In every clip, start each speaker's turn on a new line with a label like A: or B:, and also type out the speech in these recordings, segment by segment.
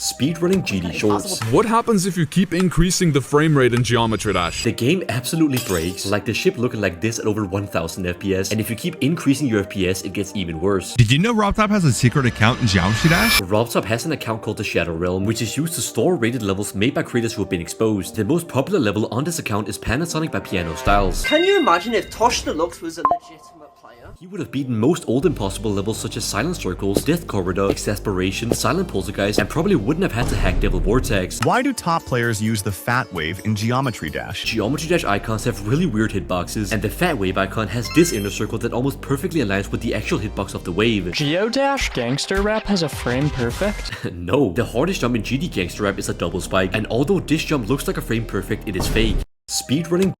A: Speedrunning GD Shorts.
B: What happens if you keep increasing the frame rate in Geometry Dash?
A: The game absolutely breaks, like the ship looking like this at over 1000 FPS, and if you keep increasing your FPS, it gets even worse.
C: Did you know RobTop has a secret account in Geometry Dash?
A: RobTop has an account called the Shadow Realm, which is used to store rated levels made by creators who have been exposed. The most popular level on this account is Panasonic by Piano Styles.
D: Can you imagine if Tosh Deluxe was a legitimate player?
A: He would have beaten most old impossible levels such as Silent Circles, Death Corridor, Exasperation, Silent Poltergeist, and probably wouldn't have had to hack Devil Vortex.
E: Why do top players use the fat wave in Geometry Dash?
A: Geometry Dash icons have really weird hitboxes, and the fat wave icon has this inner circle that almost perfectly aligns with the actual hitbox of the wave.
F: Geodash Gangster Rap has a frame perfect?
A: No, the hardest jump in GD Gangster Rap is a double spike, and although this jump looks like a frame perfect, it is fake. Speedrunning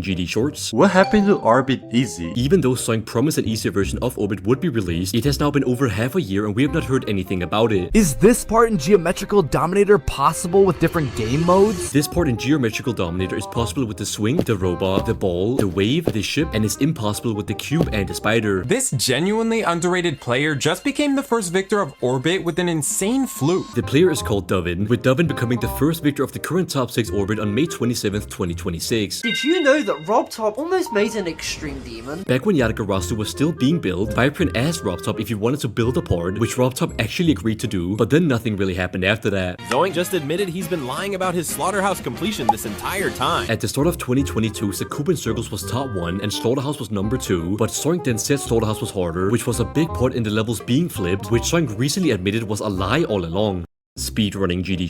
A: GD Shorts.
G: What happened to Orbit Easy?
A: Even though Soink promised an easier version of Orbit would be released, it has now been over half a year and we have not heard anything about it.
H: Is this part in Geometrical Dominator possible with different game modes?
A: This part in Geometrical Dominator is possible with the swing, the robot, the ball, the wave, the ship, and is impossible with the cube and the spider.
I: This genuinely underrated player just became the first victor of Orbit with an insane fluke.
A: The player is called Dovin, with Dovin becoming the first victor of the current top 6 Orbit on May 27th, 2026.
D: Did you know that RobTop almost made an extreme demon?
A: Back when Yatagarasu was still being built, Viprint asked RobTop if he wanted to build a part, which RobTop actually agreed to do, but then nothing really happened after that.
J: Zoink just admitted he's been lying about his Slaughterhouse completion this entire time.
A: At the start of 2022, Sakubin Circles was top 1 and Slaughterhouse was number 2, but Soink then said Slaughterhouse was harder, which was a big part in the levels being flipped, which Soink recently admitted was a lie all along. Speedrunning GD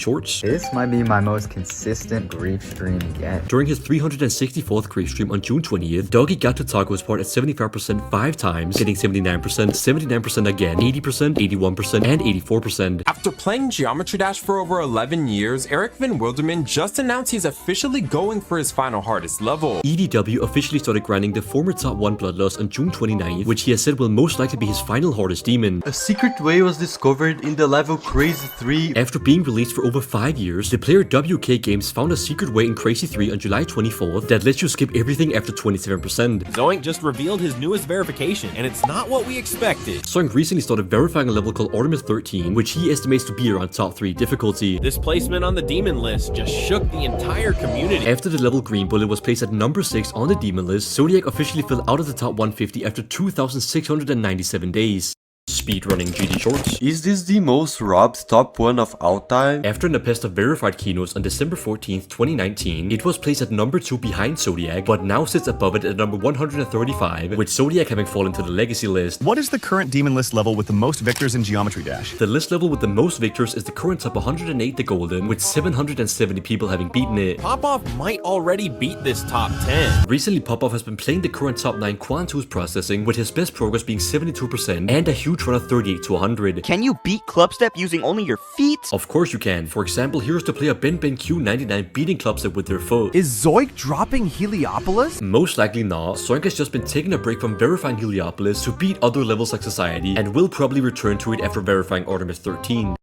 A: Shorts.
K: This might be my most consistent grief stream yet.
A: During his 364th grief stream on June 20th, Doggy got to Taco's part at 75% 5 times, getting 79%, 79% again, 80%, 81%, and 84%.
I: After playing Geometry Dash for over 11 years, Eric Van Wilderman just announced he's officially going for his final hardest level.
A: EDW officially started grinding the former top 1 Bloodlust on June 29th, which he has said will most likely be his final hardest demon.
G: A secret way was discovered in the level Crazy 3.
A: After being released for over 5 years, the player WK Games found a secret way in Crazy 3 on July 24th that lets you skip everything after 27%.
J: Zoink just revealed his newest verification, and it's not what we expected.
A: Soink recently started verifying a level called Artemis 13, which he estimates to be around top 3 difficulty.
J: This placement on the demon list just shook the entire community.
A: After the level Green Bullet was placed at number 6 on the demon list, Zodiac officially fell out of the top 150 after 2,697 days. Speedrunning GD Shorts.
G: Is this the most robbed top 1 of all time?
A: After Nepesta verified keynotes on December 14th, 2019, it was placed at number 2 behind Zodiac, but now sits above it at number 135, with Zodiac having fallen to the legacy list.
E: What is the current demon list level with the most victors in Geometry Dash?
A: The list level with the most victors is the current top 108, the Golden, with 770 people having beaten it.
J: Popoff might already beat this top 10.
A: Recently, Popoff has been playing the current top 9 Quantus processing, with his best progress being 72% and a huge run of 38 to 100.
L: Can you beat Clubstep using only your feet?
A: Of course you can. For example, here's the player Ben Q99 beating Clubstep with their foot.
H: Is Zoink dropping Heliopolis?
A: Most likely not. Zoink has just been taking a break from verifying Heliopolis to beat other levels like Society, and will probably return to it after verifying Artemis 13.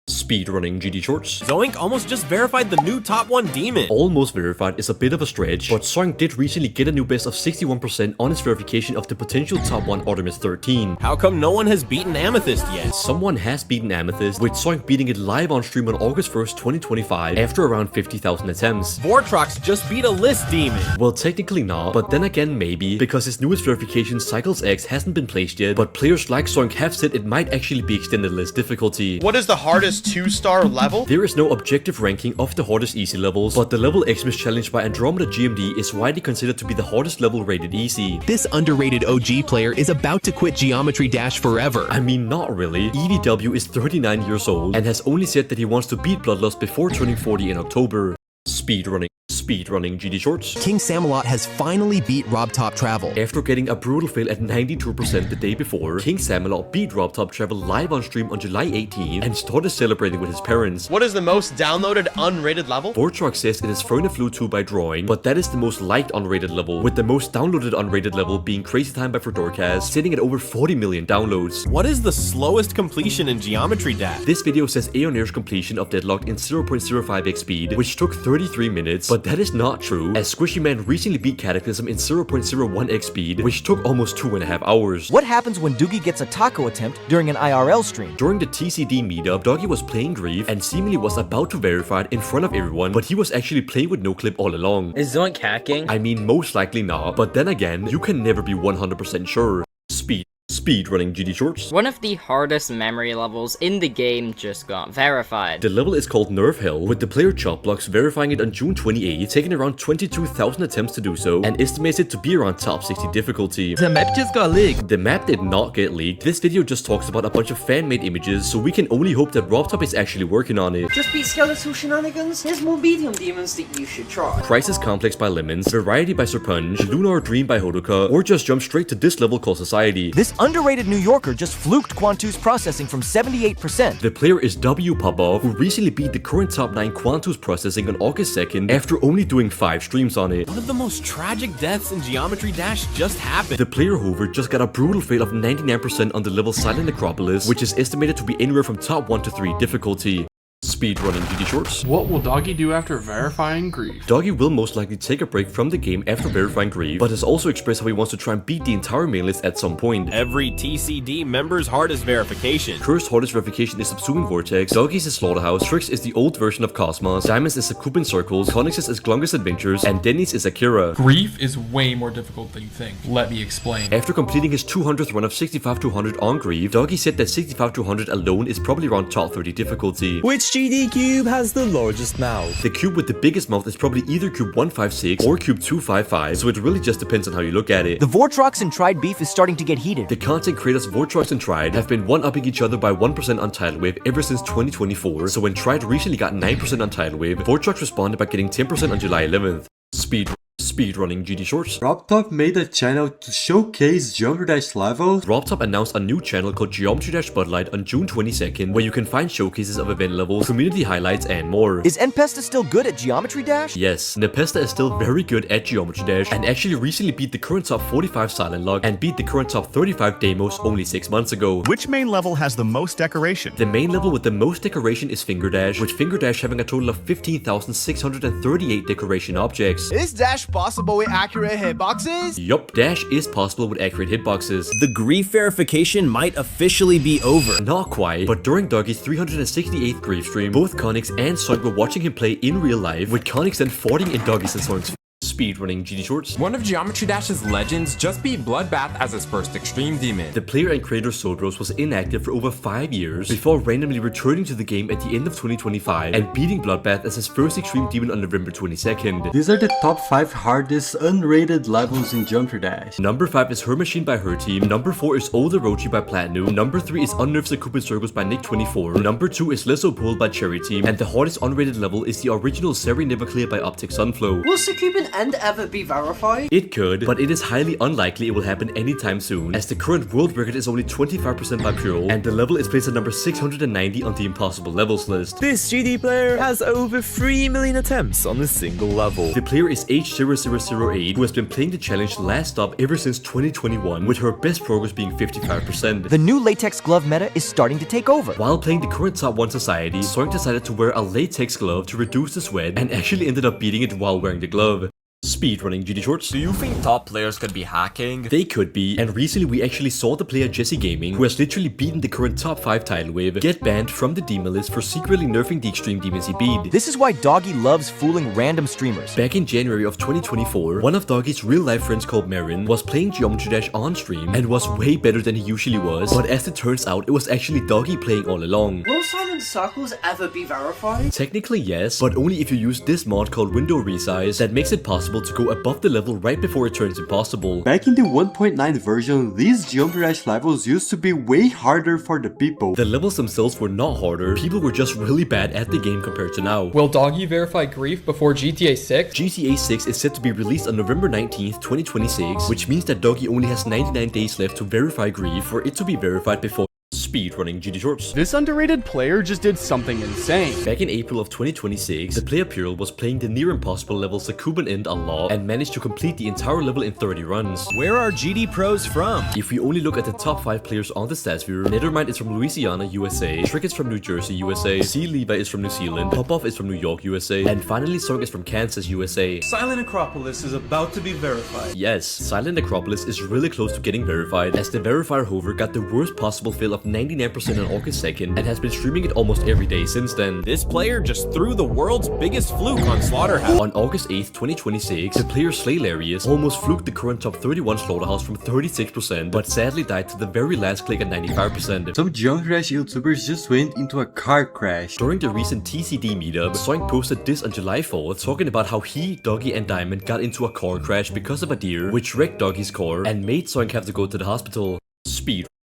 A: Speedrunning GD Shorts.
J: Zoink almost just verified the new top 1 demon.
A: Almost verified is a bit of a stretch, but Zoink did recently get a new best of 61% on his verification of the potential top 1 Artemis 13.
J: How come no one has beaten Amethyst yet?
A: Someone has beaten Amethyst, with Zoink beating it live on stream on August 1st, 2025 after around 50,000 attempts.
J: Vortrox just beat a list demon.
A: Well, technically not, but then again maybe, because his newest verification, Cycles X, hasn't been placed yet, but players like Zoink have said it might actually be extended list difficulty.
M: What is the hardest 2-star level?
A: There is no objective ranking of the hardest easy levels, but the level Xmas challenge by Andromeda GMD is widely considered to be the hardest level rated easy.
N: This underrated OG player is about to quit Geometry Dash forever.
A: I mean, not really. EDW is 39 years old and has only said that he wants to beat Bloodlust before turning 40 in October. Speedrunning GD Shorts.
N: King Samalot has finally beat RobTop Travel.
A: After getting a brutal fail at 92% the day before, King Samalot beat RobTop Travel live on stream on July 18th and started celebrating with his parents.
M: What is the most downloaded unrated level?
A: Vortrox says it is Flu 2 by drawing, but that is the most liked unrated level, with the most downloaded unrated level being Crazy Time by Fedorcast, sitting at over 40 million downloads.
J: What is the slowest completion in Geometry Dash?
A: This video says Aeonair's completion of Deadlocked in 0.05x speed, which took 33 minutes, but But that is not true, as Squishy Man recently beat Cataclysm in 0.01x speed, which took almost 2.5 hours.
H: What happens when Doogie gets a taco attempt during an IRL stream?
A: During the TCD meetup, Doggy was playing Grief and seemingly was about to verify it in front of everyone, but he was actually playing with no clip all along.
O: Is Zoink hacking?
A: I mean, most likely not, but then again, you can never be 100% sure. Speedrunning GD Shorts.
O: One of the hardest memory levels in the game just got verified.
A: The level is called Nerve Hell, with the player Chopblocks verifying it on June 28th, taking around 22,000 attempts to do so, and estimates it to be around top 60 difficulty.
H: The map just got leaked.
A: The map did not get leaked. This video just talks about a bunch of fan-made images, so we can only hope that RobTop is actually working on it.
D: Just beat skeletal shenanigans? Here's more medium demons that you should try.
A: Crisis Complex by Lemons, Variety by Serpunge, Lunar Dream by Hodoka, or just jump straight to this level called Society.
H: This underrated New Yorker just fluked Quantu's processing from 78%.
A: The player is W Popov, who recently beat the current top 9 Quantu's processing on August 2nd after only doing 5 streams on it.
J: One of the most tragic deaths in Geometry Dash just happened.
A: The player Hoover just got a brutal fail of 99% on the level Silent Necropolis, which is estimated to be anywhere from top 1 to 3 difficulty. Speedrunning GD Shorts.
P: What will Doggy do after verifying Grief?
A: Doggy will most likely take a break from the game after verifying Grief, but has also expressed how he wants to try and beat the entire main list at some point.
J: Every TCD member's hardest verification.
A: Cursed hardest verification is Subsuming Vortex, Doggy's is Slaughterhouse, Trix is the old version of Cosmos, Diamonds is Sakupin Circles, Connix's is Glungus Adventures, and Denny's is Akira.
P: Grief is way more difficult than you think. Let me explain.
A: After completing his 200th run of 65-200 on Grief, Doggy said that 65-200 alone is probably around top 30 difficulty.
Q: Which GD cube has the largest mouth?
A: The cube with the biggest mouth is probably either cube 156 or cube 255, so it really just depends on how you look at it.
H: The Vortrox and Tried beef is starting to get heated.
A: The content creators Vortrox and Tried have been one-upping each other by 1% on Tidal Wave ever since 2024, so when Tried recently got 9% on Tidal Wave, Vortrox responded by getting 10% on July 11th. Speedrunning GD Shorts.
G: RobTop made a channel to showcase Geometry Dash levels.
A: RobTop announced a new channel called Geometry Dash Spotlight on June 22nd, where you can find showcases of event levels, community highlights, and more.
H: Is Npesta still good at Geometry Dash?
A: Yes, Nepesta is still very good at Geometry Dash, and actually recently beat the current top 45 Silent Lock and beat the current top 35 Deimos only 6 months ago.
E: Which main level has the most decoration?
A: The main level with the most decoration is Finger Dash, with Finger Dash having a total of 15,638 decoration objects.
Q: Is Dash possible with accurate hitboxes?
A: Yup, Dash is possible with accurate hitboxes.
J: The Grief verification might officially be over.
A: Not quite, but during Doggy's 368th Grief stream, both Connix and Soink were watching him play in real life, with Connix then farting in Doggy's and Soink's Speedrunning GD Shorts.
I: One of Geometry Dash's legends just beat Bloodbath as his first extreme demon.
A: The player and creator Sodros was inactive for over 5 years before randomly returning to the game at the end of 2025 and beating Bloodbath as his first extreme demon on November 22nd.
G: These are the top 5 hardest unrated levels in Geometry Dash.
A: Number 5 is Her Machine by Her Team. Number 4 is Old Orochi by Platinum. Number 3 is Unnerved Sakupin Circles by Nick24. Number 2 is Lesso Pull by Cherry Team. And the hardest unrated level is the original Seri Never Clear by Optic Sunflow.
D: Will Sakupin End ever be verified?
A: It could, but it is highly unlikely it will happen anytime soon, as the current world record is only 25% by Purell, and the level is placed at number 690 on the impossible levels list.
Q: This GD player has over 3 million attempts on a single level.
A: The player is H0008, who has been playing the challenge Last Stop ever since 2021, with her best progress being 55%.
H: The new latex glove meta is starting to take over.
A: While playing the current top 1 society, Soink decided to wear a latex glove to reduce the sweat, and actually ended up beating it while wearing the glove. Speedrunning GD Shorts.
R: Do you think top players could be hacking?
A: They could be, and recently we actually saw the player Jesse Gaming, who has literally beaten the current top 5 Tidal Wave, get banned from the demon list for secretly nerfing the extreme demons he beat.
H: This is why Doggy loves fooling random streamers.
A: Back in January of 2024, one of Doggy's real life friends called Marin was playing Geometry Dash on stream and was way better than he usually was, but as it turns out, it was actually Doggy playing all along.
D: Will Silent Circles ever be verified?
A: Technically yes, but only if you use this mod called Window Resize that makes it possible to go above the level right before it turns impossible.
G: Back in the 1.9 version, these Geometry Dash levels used to be way harder for the people.
A: The levels themselves were not harder, people were just really bad at the game compared to now.
P: Will Doggy verify Grief before GTA 6?
A: GTA 6 is set to be released on November 19th, 2026, which means that Doggy only has 99 days left to verify Grief for it to be verified before Speedrunning GD Shorts.
S: This underrated player just did something insane.
A: Back in April of 2026, the player Pyrrhal was playing the near impossible level Zakuban End a lot and managed to complete the entire level in 30 runs.
J: Where are GD pros from?
A: If we only look at the top 5 players on the stats viewer, Nethermind is from Louisiana, USA, Trick is from New Jersey, USA, C. Levi is from New Zealand, Popoff is from New York, USA, and finally Sorg is from Kansas, USA.
T: Silent Acropolis is about to be verified.
A: Yes, Silent Acropolis is really close to getting verified, as the verifier Hover got the worst possible fail of 99% on August 2nd and has been streaming it almost every day since then.
J: This player just threw the world's biggest fluke on Slaughterhouse.
A: On August 8th, 2026, the player Slaylarius almost fluked the current top 31 Slaughterhouse from 36%, but sadly died to the very last click at 95%.
G: Some Geometry Dash YouTubers just went into a car crash.
A: During the recent TCD meetup, Soink posted this on July 4th, talking about how he, Doggy, and Diamond got into a car crash because of a deer, which wrecked Doggy's car and made Soink have to go to the hospital.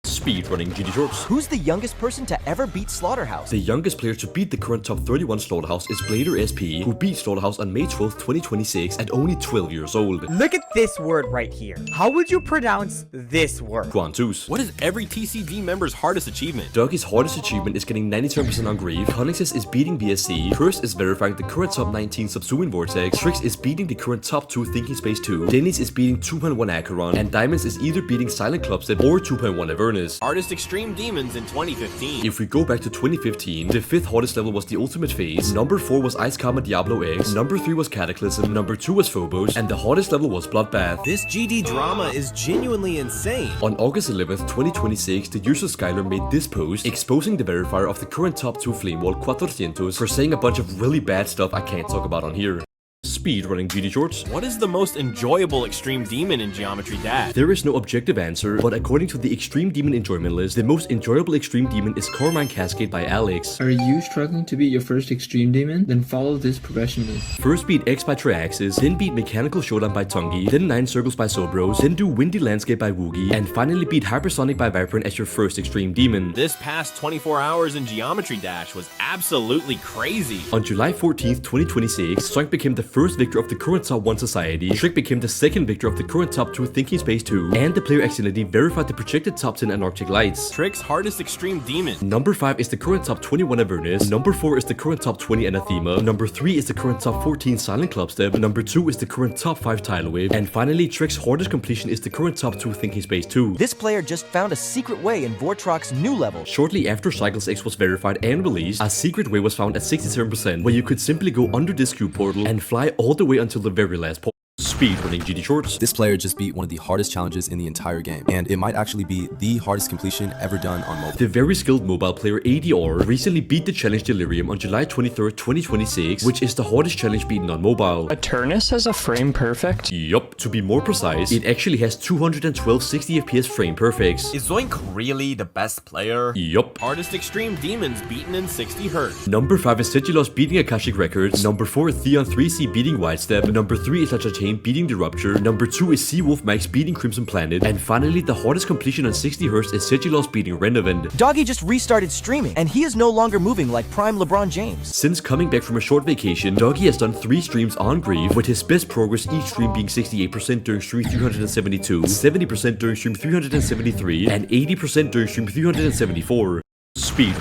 A: Speedrunning GD Shorts.
L: Who's the youngest person to ever beat Slaughterhouse?
A: The youngest player to beat the current top 31 Slaughterhouse is Blader SP, who beat Slaughterhouse on May 12th, 2026 at only 12 years old.
U: Look at this word right here. How would you pronounce this word?
A: Quantus.
J: What is every TCD member's hardest achievement?
A: Doggy's hardest achievement is getting 97% on Grief, Connexus is beating BSC, Curse is verifying the current top 19 Subsuing Vortex, Trix is beating the current top 2 Thinking Space 2, Denny's is beating 2.1 Acheron, and Diamonds is either beating Silent Clubstep or 2.1 Avernus.
J: Hardest Extreme Demons in 2015.
A: If we go back to 2015, the 5th hardest level was the Ultimate Phase, number 4 was Ice Karma Diablo X, number 3 was Cataclysm, number 2 was Phobos, and the hardest level was Bloodbath.
J: This GD drama is genuinely insane.
A: On August 11th, 2026, the user Skylar made this post exposing the verifier of the current top 2 Flamewall Quattrocientos for saying a bunch of really bad stuff I can't talk about on here. Speedrunning GD Shorts.
J: What is the most enjoyable Extreme Demon in Geometry Dash?
A: There is no objective answer, but according to the Extreme Demon enjoyment list, the most enjoyable Extreme Demon is Carmine Cascade by Alex.
V: Are you struggling to beat your first Extreme Demon? Then follow this progression list.
A: First beat X by Triaxis, then beat Mechanical Showdown by Tungi, then 9 Circles by Sobros, then do Windy Landscape by Woogie, and finally beat Hypersonic by Vibrant as your first Extreme Demon.
J: This past 24 hours in Geometry Dash was absolutely crazy.
A: On July 14th, 2026, Soink became the first victor of the current top 1 society, Trick became the second victor of the current top 2 Thinking Space 2, and the player accidentally verified the projected top 10 Antarctic Lights.
J: Trick's hardest Extreme Demon.
A: Number 5 is the current top 21 Avernus, number 4 is the current top 20 Anathema, number 3 is the current top 14 Silent Clubstep, number 2 is the current top 5 Tidal Wave, and finally Trick's hardest completion is the current top 2 Thinking Space 2.
L: This player just found a secret way in Vortrox's new level.
A: Shortly after Cycles X was verified and released, a secret way was found at 67%, where you could simply go under this cube portal and fly all the way until the very last point. Speedrunning GD Shorts.
W: This player just beat one of the hardest challenges in the entire game, and it might actually be the hardest completion ever done on mobile.
A: The very skilled mobile player ADR recently beat the challenge Delirium on July 23rd, 2026, which is the hardest challenge beaten on mobile.
F: Eternus has a frame perfect?
A: Yup, to be more precise, it actually has 212 60 FPS frame perfects.
R: Is Zoink really the best player?
A: Yup.
J: Hardest Extreme Demons beaten in 60 Hz.
A: Number 5 is Sigilos beating Akashic Records. Number 4 is Theon 3C beating Widestep. Number 3 is Lachataine beating The Rupture. Number 2 is Seawolf Max beating Crimson Planet. And finally, the hardest completion on 60 Hz is Sigilos beating Renovend.
L: Doggy just restarted streaming, and he is no longer moving like prime LeBron James.
A: Since coming back from a short vacation, Doggy has done 3 streams on Grief, with his best progress each stream being 68% during stream 372, 70% during stream 373, and 80% during stream 374. Speedrunning